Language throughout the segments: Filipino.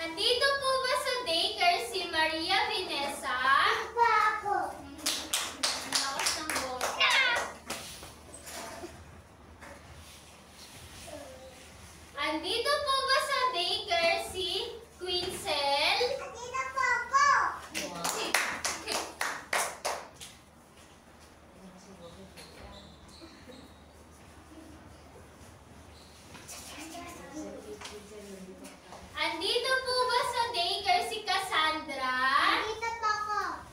Andito po ba sa daycare si Maria Vanessa? Pa ako. Lakas ng boses. Andito po ba sa daycare si Queensel? Andito po ako. Andito po ba sa daycare si Cassandra? Andito po ako.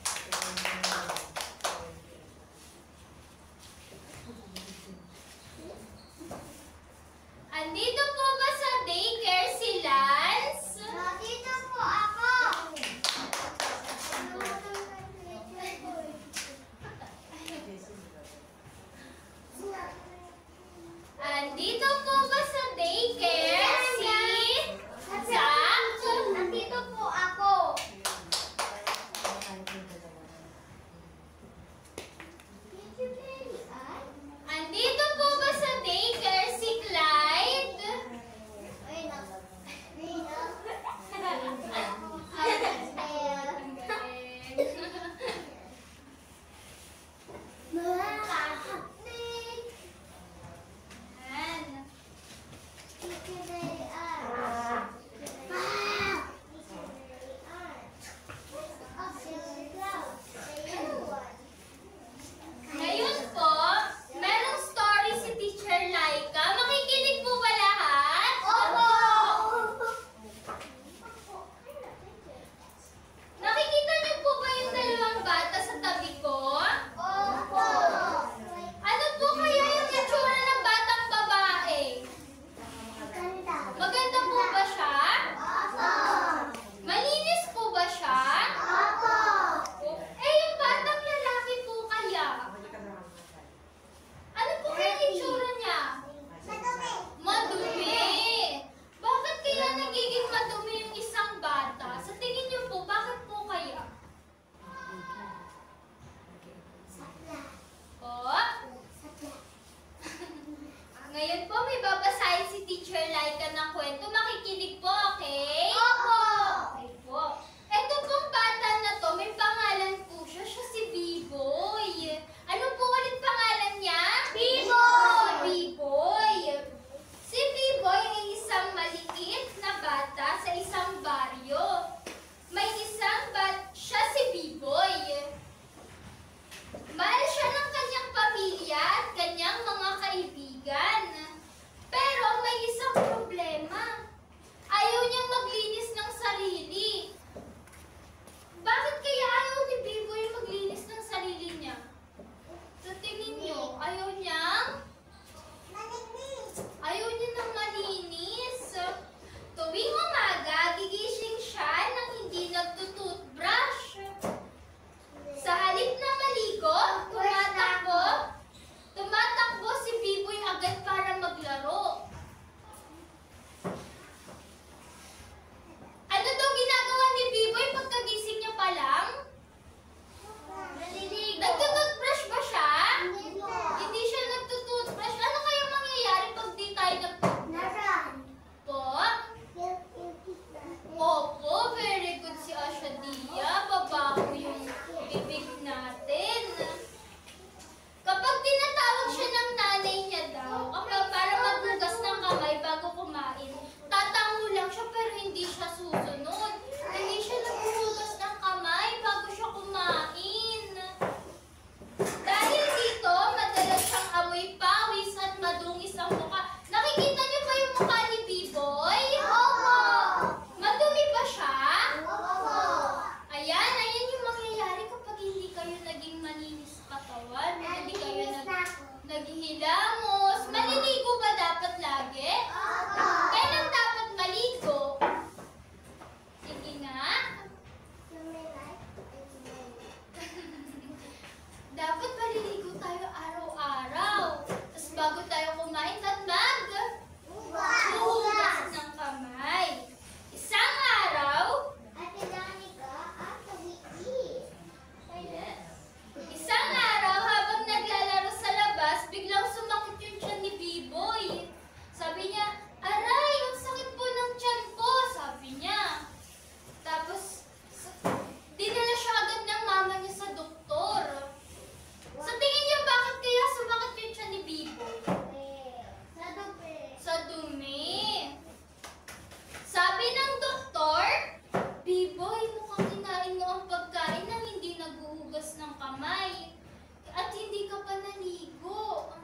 kamay. At hindi ka pa naligo.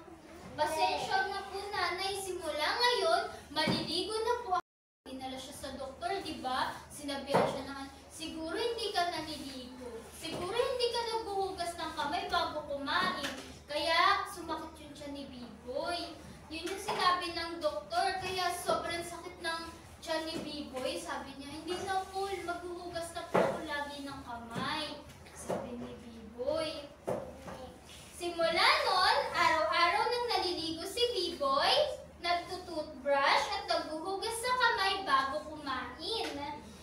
Pasensya na po, nanay. Simula ngayon, maliligo na po ako. Dinala siya sa doktor, di ba? Sinabihan siya naman, siguro hindi ka naliligo. Siguro hindi ka naghuhugas ng kamay bago kumain. Kaya sumakit yun siya ni Biboy. Yun yung sinabi ng doktor. Kaya sobrang sakit ng tiyan ni Biboy. Sabi niya, hindi na po, maghuhugas na po ako lagi ng kamay. Sabi ni Biboy. Simula nun, araw-araw nang naliligo si Biboy, nagtututbrush at naghuhugas sa kamay bago kumain.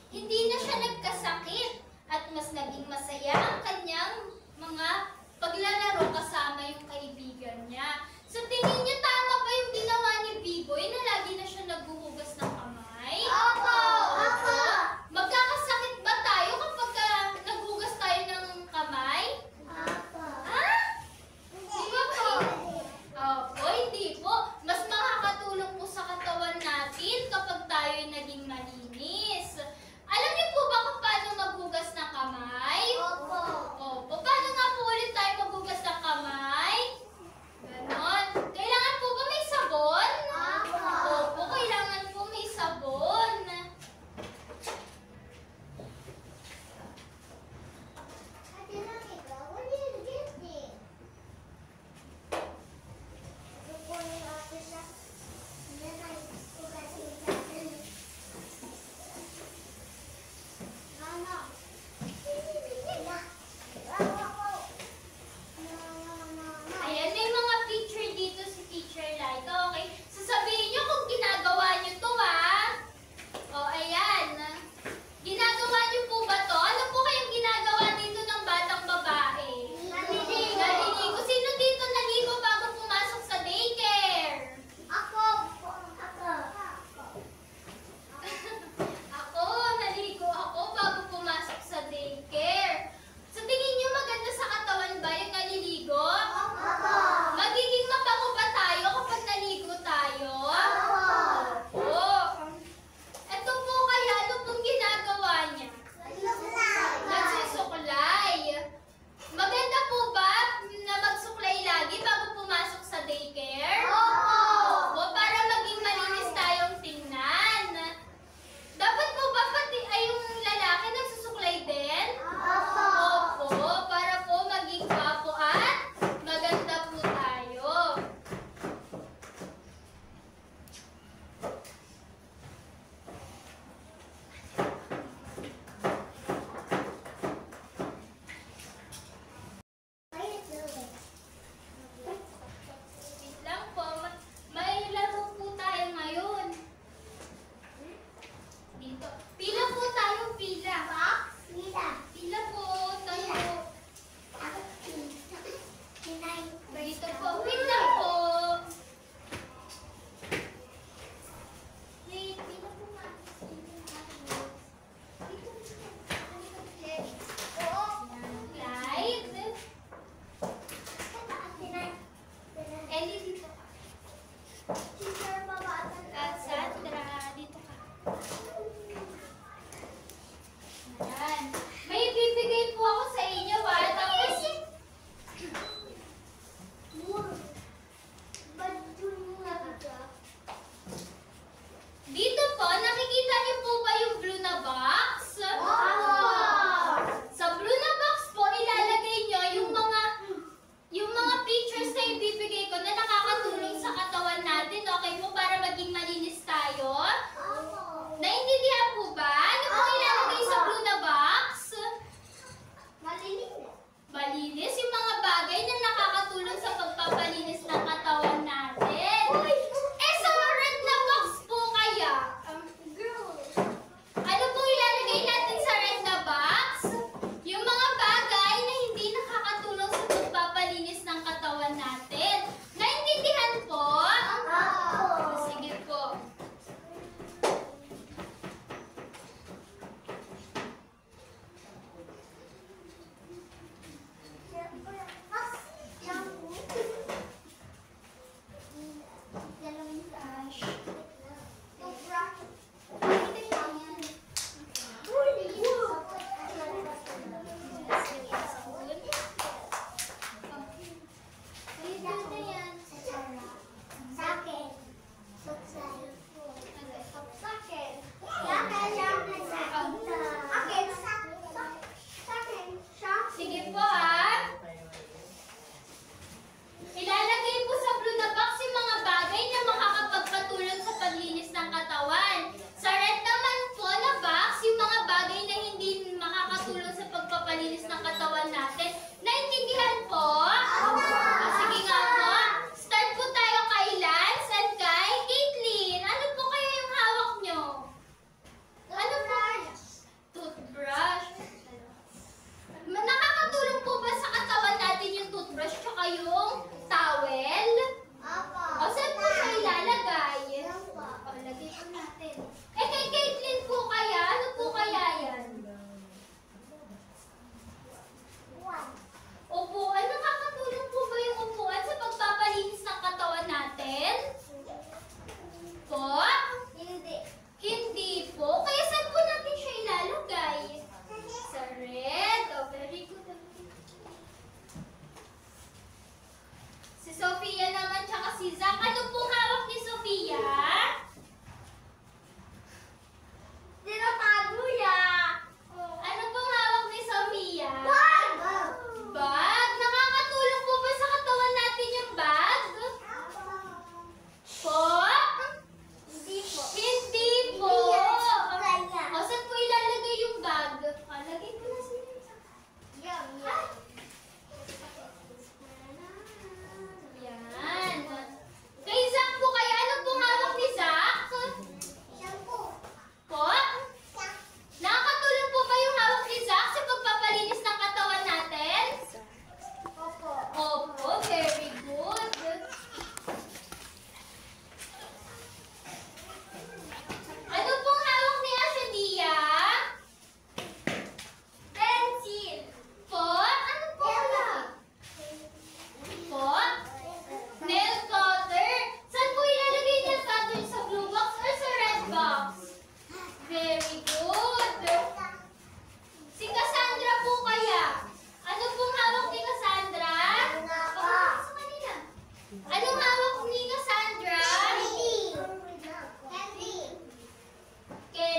Hindi na siya nagkasakit at mas naging masaya ang kanyang mga paglalaro kasama yung kaibigan niya. Sa tingin niya, tama ba yung ginawa ni Biboy na lagi na siya naghuhugas ng kamay? Opo! Opo! Magkakasakit ba tayo kapag naghugas tayo ng kamay? Opo! Ha? Di ba po? Opo, hindi po. Mas makakatulong po sa katawan natin kapag tayo'y naging malinis. Alam niyo po ba kung paano maghugas ng kamay? Opo! Opo. Paano nga po ulit tayo maghugas ng kamay? Ganon. Kailangan po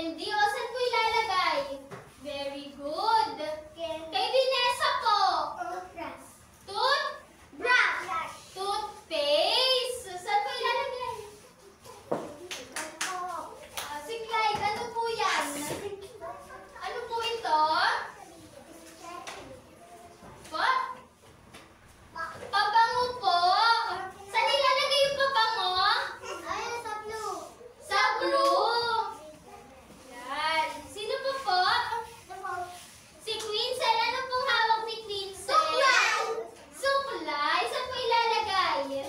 candy. O, saan po ilalagay? Very good. Kay Vanessa po. Toothpaste. Saan po ilalagay? Si Clyde, ano po yan? Ano po ito? Po? Pabango po. Saan ilalagay yung pabango? Sa blue. Yan. Sino po? Si Queensel. Ano pong hawak ni Queensel? Suklay. Saan po ilalagay?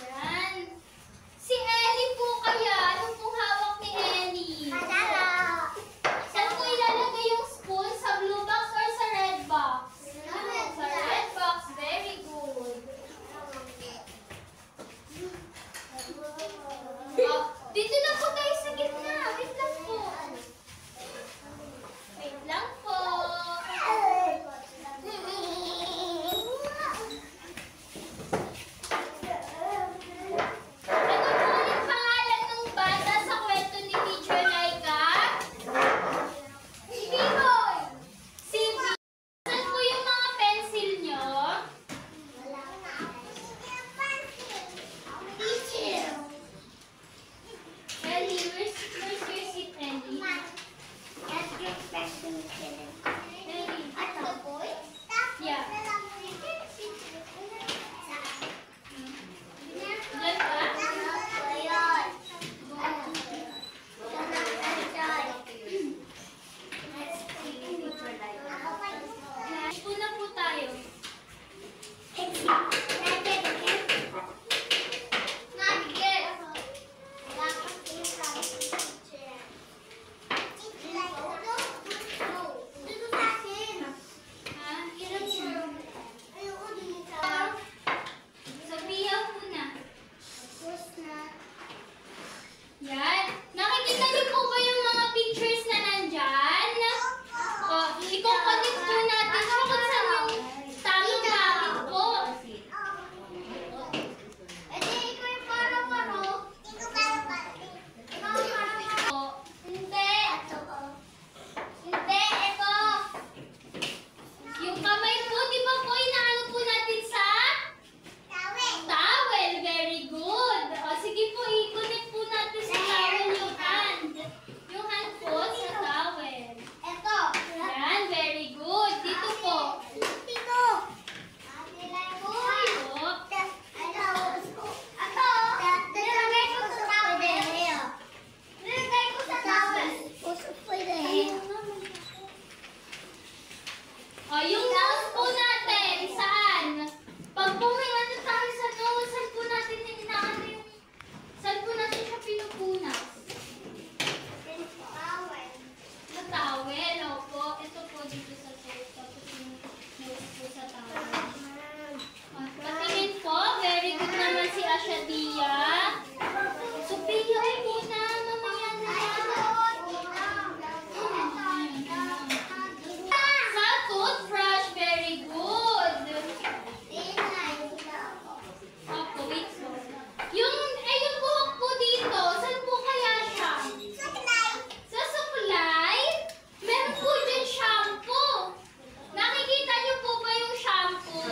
Yan. Si Ellie po kaya. Ano pong hawak ni Ellie? Saan po ilalagay yung spoon? Sa blue box or sa red box? Sa red box. Very good. Oh, dito na po tayo sa gitna. Wait lang po. Wait lang po. Ano po ulit pangalan ng bata sa kwento ni Teacher Laika? Si Biboy. Si Biboy. Saan po yung mga pencil nyo? Ellie, where's your seat, Ellie? Ellie. Yeah. Diyan ka? Una po tayo. Sophia muna. Yan. Nakikita niyo po ba yung mga pictures na nandyan? O, i-connect po natin siya kung saan yung tamang gamit po. O, hindi. Hindi, ito. Yung kamay po, di ba po, inaano po natin sa towel. Very good. O, sige po, i-connect po natin sa towel yung hand. Yung hand po sa towel. Yan, very good. Dito po. O, yung nose po natin, saan? Pag po may ano tayo sa nose, saan po natin inaano yung... Saan po natin siya pinupunas? Sa towel, opo. Ito po dito sa nose. Tapos yung nose po sa towel. Patingin po. Very good naman si Ashadia. Sophia, ay muna. Mamaya na. Sa toothbrush, very good. Opo, wait po. Yung buhok po dito, saan po kaya siya? Sa suklay? Meron po dyan shampoo. Nakikita niyo po ba yung shampoo?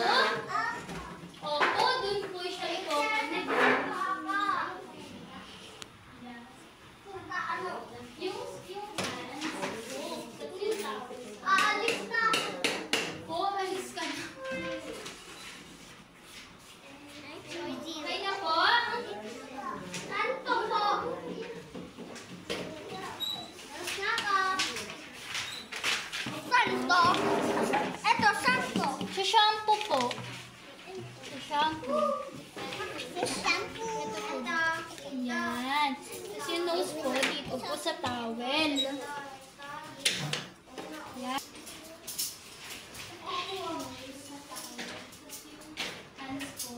Opo, dun po siya i-connect. Yung hands. Yung towel. Aalis na. Po, alis ka na. Okay na po? Santo po. Sa shampoo po. Sa shampoo. Yan. Tapos yung nose po, dito po sa towel. Yan. Hands po.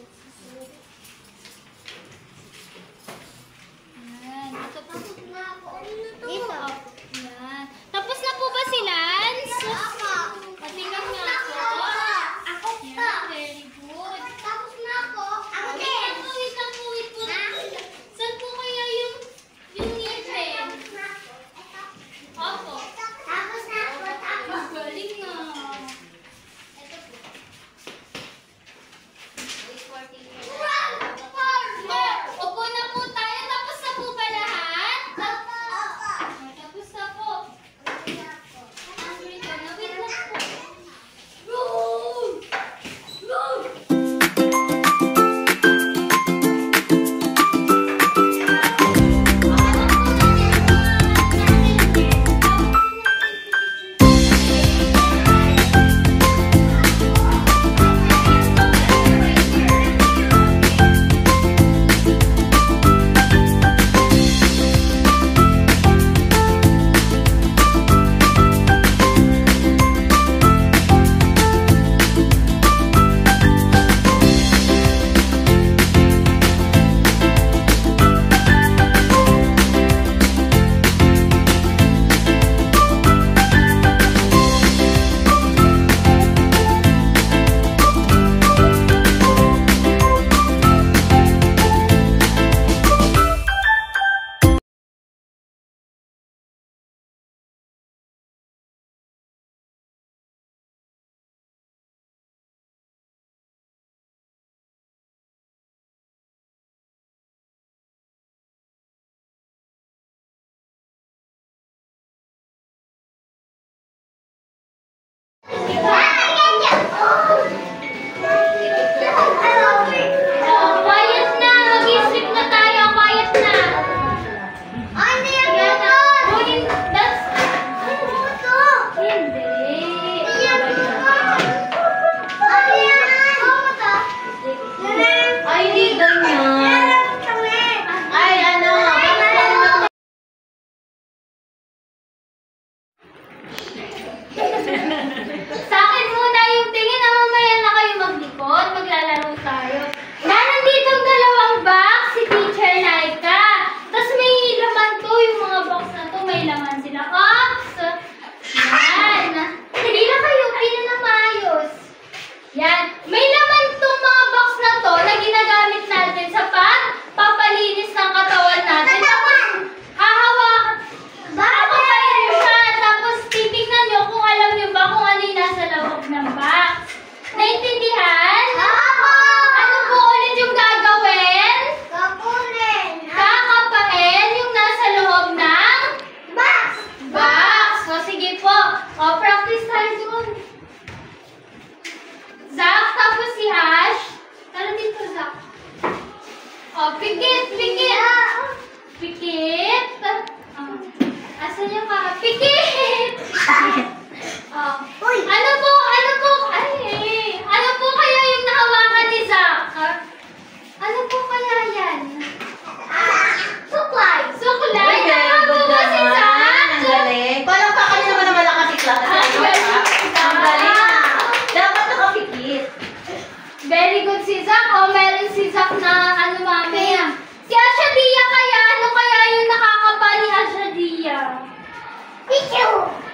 Yan. Ito po. Dito. Yan. Tapos na po ba si Lance? Patingnan nga po. Yan, very good. Wait lang po. Saan po kaya yung ngipin? Pichu!